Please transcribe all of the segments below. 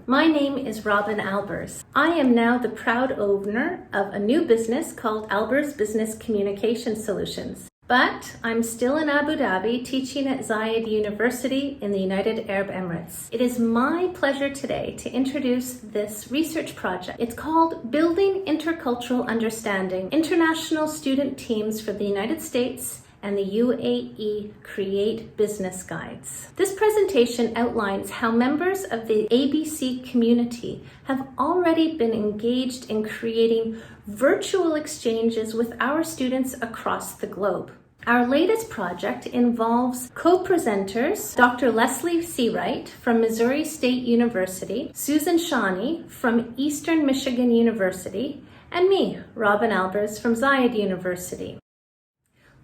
My name is Robyn Albers. I am now the proud owner of a new business called Albers Business Communication Solutions. But I'm still in Abu Dhabi teaching at Zayed University in the United Arab Emirates. It is my pleasure today to introduce this research project. It's called Building Intercultural Understanding, International Student Teams for the United States and the UAE Create Business Guides. This presentation outlines how members of the ABC community have already been engaged in creating virtual exchanges with our students across the globe. Our latest project involves co-presenters Dr. Leslie Seawright from Missouri State University, Susan Shawne from Eastern Michigan University, and me, Robyn Albers from Zayed University.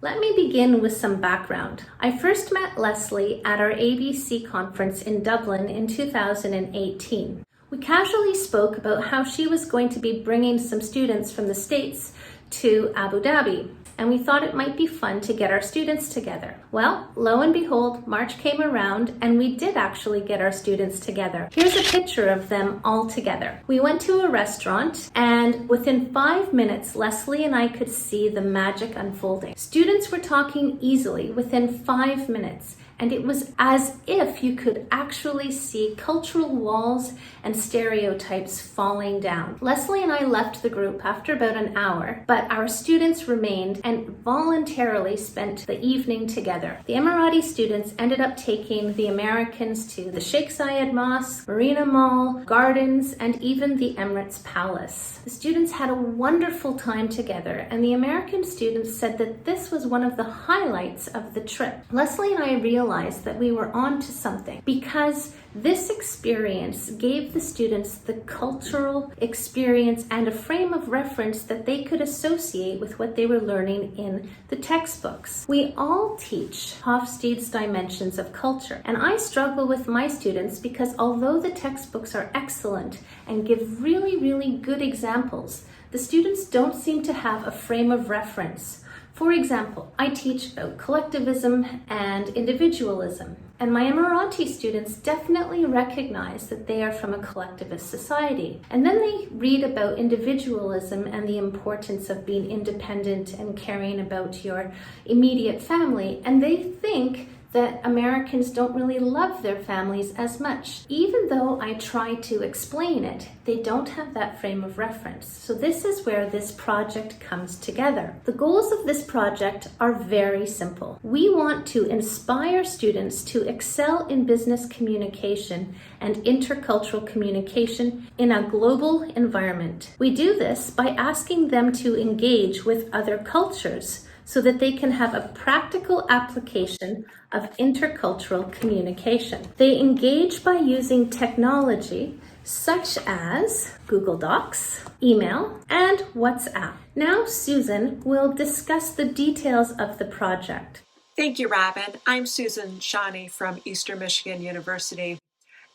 Let me begin with some background. I first met Leslie at our ABC conference in Dublin in 2018. We casually spoke about how she was going to be bringing some students from the States to Abu Dhabi, and we thought it might be fun to get our students together. Well, lo and behold, March came around and we did actually get our students together. Here's a picture of them all together. We went to a restaurant and within 5 minutes, Leslie and I could see the magic unfolding. Students were talking easily within 5 minutes, and it was as if you could actually see cultural walls and stereotypes falling down. Leslie and I left the group after about an hour, but our students remained and voluntarily spent the evening together. The Emirati students ended up taking the Americans to the Sheikh Zayed Mosque, Marina Mall, gardens, and even the Emirates Palace. The students had a wonderful time together, and the American students said that this was one of the highlights of the trip. Leslie and I realized that we were on to something because this experience gave the students the cultural experience and a frame of reference that they could associate with what they were learning in the textbooks. We all teach Hofstede's dimensions of culture, and I struggle with my students because although the textbooks are excellent and give really good examples, the students don't seem to have a frame of reference. For example, I teach about collectivism and individualism, and my Emirati students definitely recognize that they are from a collectivist society. And then they read about individualism and the importance of being independent and caring about your immediate family, and they think that Americans don't really love their families as much. Even though I try to explain it, they don't have that frame of reference. So this is where this project comes together. The goals of this project are very simple. We want to inspire students to excel in business communication and intercultural communication in a global environment. We do this by asking them to engage with other cultures so that they can have a practical application of intercultural communication. They engage by using technology such as Google Docs, email, and WhatsApp. Now Susan will discuss the details of the project. Thank you, Robyn. I'm Susan Shawne from Eastern Michigan University.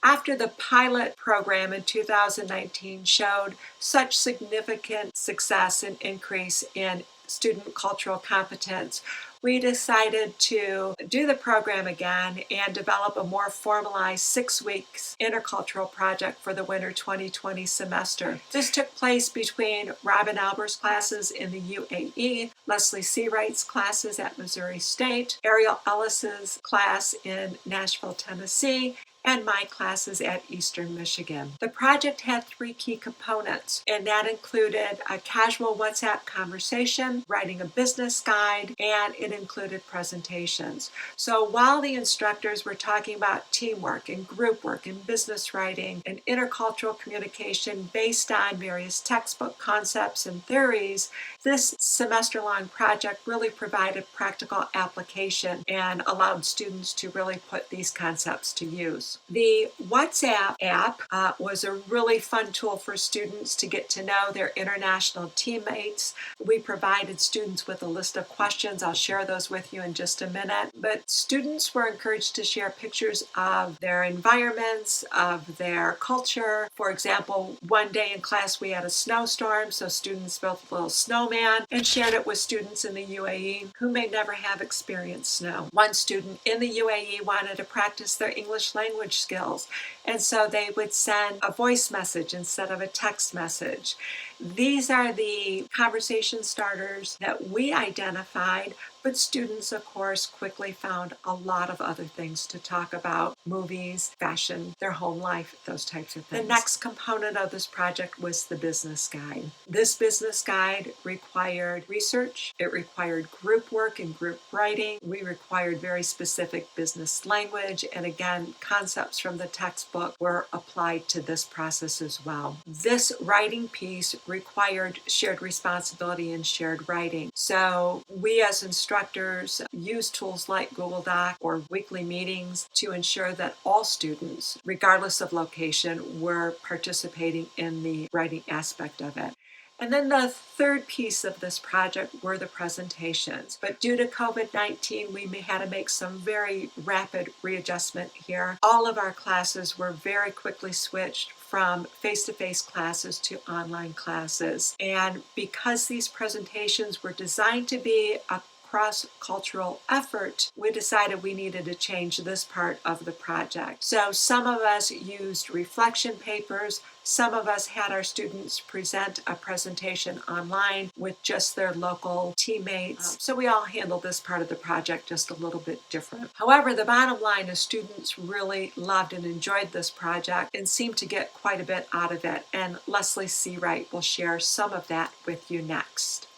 After the pilot program in 2019 showed such significant success and increase in student cultural competence, we decided to do the program again and develop a more formalized 6 weeks intercultural project for the winter 2020 semester. This took place between Robyn Albers' classes in the UAE, Leslie Seawright's classes at Missouri State, Ariel Ellis's class in Nashville, Tennessee, and my classes at Eastern Michigan. The project had 3 key components, and that included a casual WhatsApp conversation, writing a business guide, and it included presentations. So while the instructors were talking about teamwork and group work and business writing and intercultural communication based on various textbook concepts and theories, this semester-long project really provided practical application and allowed students to really put these concepts to use. The WhatsApp app was a really fun tool for students to get to know their international teammates. We provided students with a list of questions. I'll share those with you in just a minute. But students were encouraged to share pictures of their environments, of their culture. For example, one day in class we had a snowstorm, so students built a little snowman and shared it with students in the UAE who may never have experienced snow. One student in the UAE wanted to practice their English language language skills. And so they would send a voice message instead of a text message. These are the conversation starters that we identified, but students, of course, quickly found a lot of other things to talk about: movies, fashion, their home life, those types of things. The next component of this project was the business guide. This business guide required research, it required group work and group writing. We required very specific business language, and again, concepts from the textbook were applied to this process as well. This writing piece required shared responsibility and shared writing. So we as instructors use tools like Google Doc or weekly meetings to ensure that all students, regardless of location, were participating in the writing aspect of it. And then the third piece of this project were the presentations. But due to COVID-19, we had to make some very rapid readjustment here. All of our classes were very quickly switched from face-to-face classes to online classes. And because these presentations were designed to be a cross-cultural effort, we decided we needed to change this part of the project. So some of us used reflection papers, some of us had our students present a presentation online with just their local teammates. So we all handled this part of the project just a little bit different. However, the bottom line is students really loved and enjoyed this project and seemed to get quite a bit out of it. And Leslie Seawright will share some of that with you next.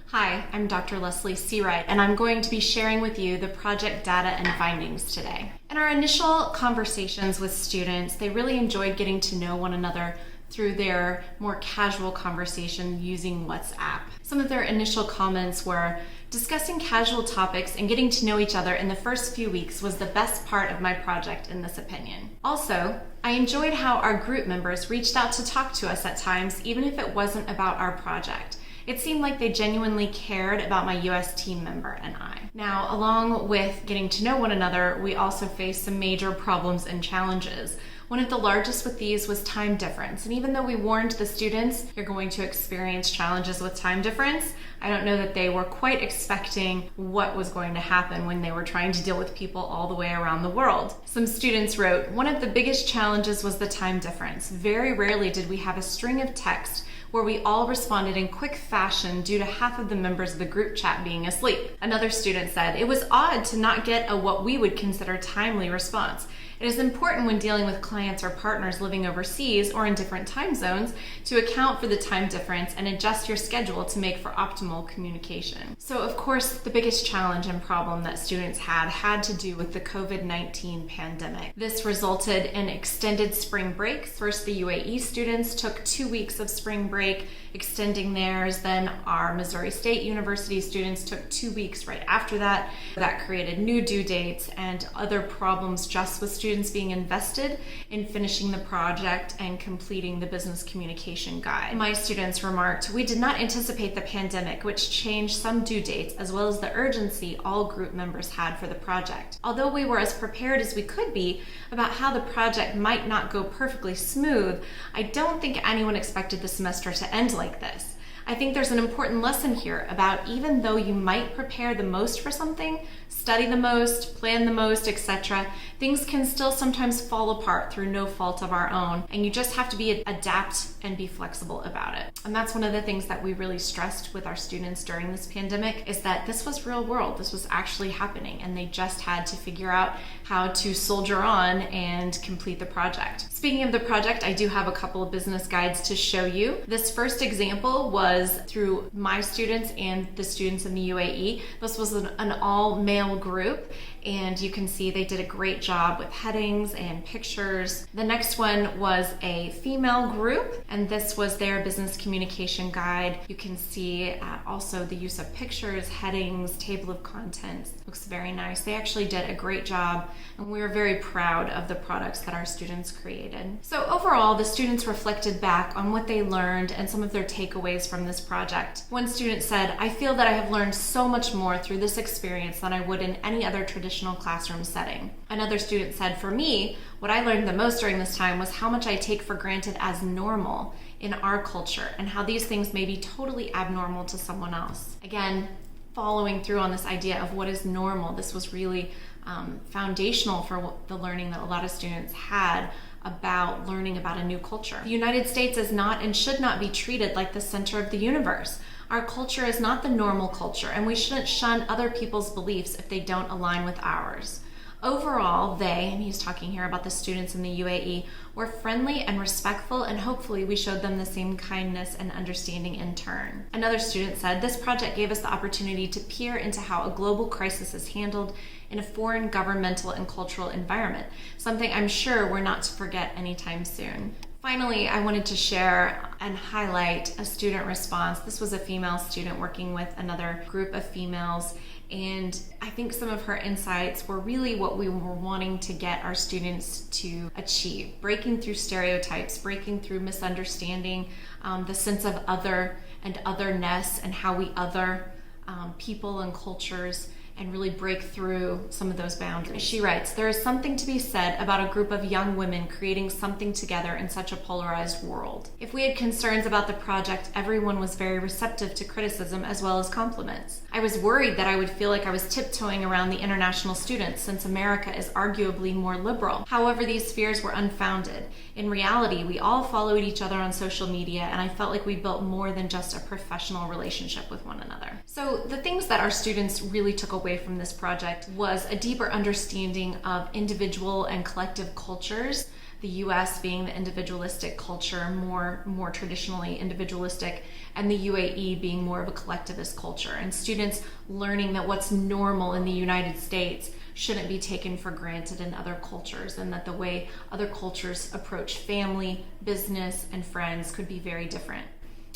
Hi, I'm Dr. Leslie Seawright, and I'm going to be sharing with you the project data and findings today. In our initial conversations with students, they really enjoyed getting to know one another through their more casual conversation using WhatsApp. Some of their initial comments were, discussing casual topics and getting to know each other in the first few weeks was the best part of my project in this opinion. Also, I enjoyed how our group members reached out to talk to us at times, even if it wasn't about our project. It seemed like they genuinely cared about my US team member and I. Now, along with getting to know one another, we also faced some major problems and challenges. One of the largest with these was time difference. And even though we warned the students, you're going to experience challenges with time difference, I don't know that they were quite expecting what was going to happen when they were trying to deal with people all the way around the world. Some students wrote, one of the biggest challenges was the time difference. Very rarely did we have a string of text where we all responded in quick fashion due to half of the members of the group chat being asleep. Another student said, it was odd to not get a what we would consider timely response. It is important when dealing with clients or partners living overseas or in different time zones to account for the time difference and adjust your schedule to make for optimal communication. So of course, the biggest challenge and problem that students had to do with the COVID-19 pandemic. This resulted in extended spring breaks. First, the UAE students took 2 weeks of spring break, extending theirs. Then our Missouri State University students took 2 weeks right after that. That created new due dates and other problems just with students being invested in finishing the project and completing the business communication guide. My students remarked, we did not anticipate the pandemic, which changed some due dates as well as the urgency all group members had for the project. Although we were as prepared as we could be about how the project might not go perfectly smooth, I don't think anyone expected the semester to end like this. I think there's an important lesson here about even though you might prepare the most for something, study the most, plan the most, etc., things can still sometimes fall apart through no fault of our own, and you just have to adapt and be flexible about it. And that's one of the things that we really stressed with our students during this pandemic, is that this was real world, this was actually happening, and they just had to figure out how to soldier on and complete the project. Speaking of the project, I do have a couple of business guides to show you. This first example was through my students and the students in the UAE. This was an all-male group, and you can see they did a great job with headings and pictures. The next one was a female group, and this was their business communication guide. You can see also the use of pictures, headings, table of contents. Looks very nice. They actually did a great job, and we were very proud of the products that our students created. So overall, the students reflected back on what they learned and some of their takeaways from this project. One student said, I feel that I have learned so much more through this experience than I would in any other traditional classroom setting. Another student said, for me, what I learned the most during this time was how much I take for granted as normal in our culture and how these things may be totally abnormal to someone else. Again, following through on this idea of what is normal. This was really foundational for the learning that a lot of students had about learning about a new culture. The United States is not and should not be treated like the center of the universe. Our culture is not the normal culture, and we shouldn't shun other people's beliefs if they don't align with ours. Overall, they, and he's talking here about the students in the UAE, were friendly and respectful, and hopefully we showed them the same kindness and understanding in turn. Another student said, "This project gave us the opportunity to peer into how a global crisis is handled in a foreign governmental and cultural environment, something I'm sure we're not to forget anytime soon." Finally, I wanted to share and highlight a student response. This was a female student working with another group of females, and I think some of her insights were really what we were wanting to get our students to achieve. Breaking through stereotypes, breaking through misunderstanding, the sense of other and otherness, and how we other people and cultures, and really break through some of those boundaries. She writes, "There is something to be said about a group of young women creating something together in such a polarized world. If we had concerns about the project, everyone was very receptive to criticism as well as compliments. I was worried that I would feel like I was tiptoeing around the international students since America is arguably more liberal. However, these fears were unfounded. In reality, we all followed each other on social media, and I felt like we built more than just a professional relationship with one another." So the things that our students really took away from this project was a deeper understanding of individual and collective cultures, the US being the individualistic culture, more traditionally individualistic, and the UAE being more of a collectivist culture, and students learning that what's normal in the United States shouldn't be taken for granted in other cultures, and that the way other cultures approach family, business, and friends could be very different.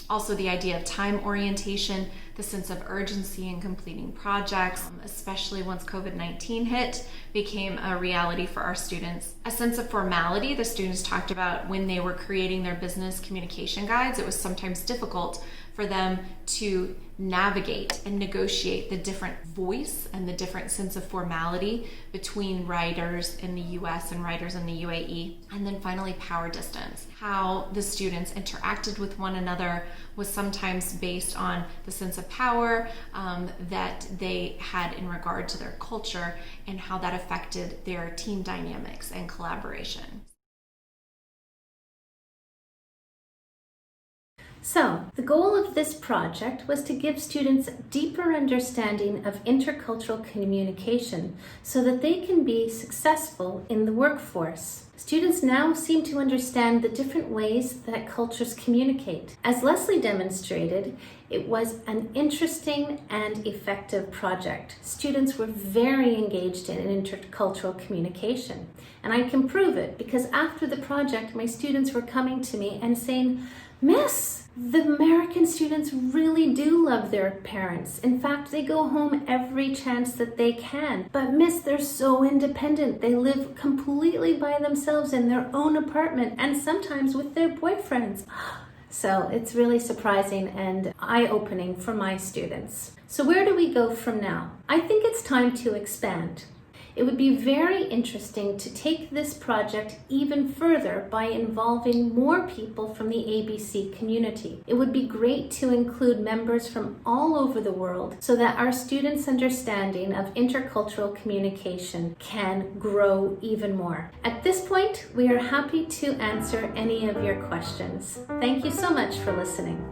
Also, the idea of time orientation, the sense of urgency in completing projects, especially once COVID-19 hit, became a reality for our students. A sense of formality, the students talked about when they were creating their business communication guides. It was sometimes difficult for them to navigate and negotiate the different voice and the different sense of formality between writers in the US and writers in the UAE. And then finally, power distance. How the students interacted with one another was sometimes based on the sense of power that they had in regard to their culture, and how that affected their team dynamics and collaboration. So, the goal of this project was to give students deeper understanding of intercultural communication so that they can be successful in the workforce. Students now seem to understand the different ways that cultures communicate. As Leslie demonstrated, it was an interesting and effective project. Students were very engaged in intercultural communication. And I can prove it because after the project, my students were coming to me and saying, "Miss, the American students really do love their parents. In fact, they go home every chance that they can. But Miss, they're so independent. They live completely by themselves in their own apartment and sometimes with their boyfriends." So it's really surprising and eye-opening for my students. So where do we go from now? I think it's time to expand. It would be very interesting to take this project even further by involving more people from the ABC community. It would be great to include members from all over the world so that our students' understanding of intercultural communication can grow even more. At this point, we are happy to answer any of your questions. Thank you so much for listening.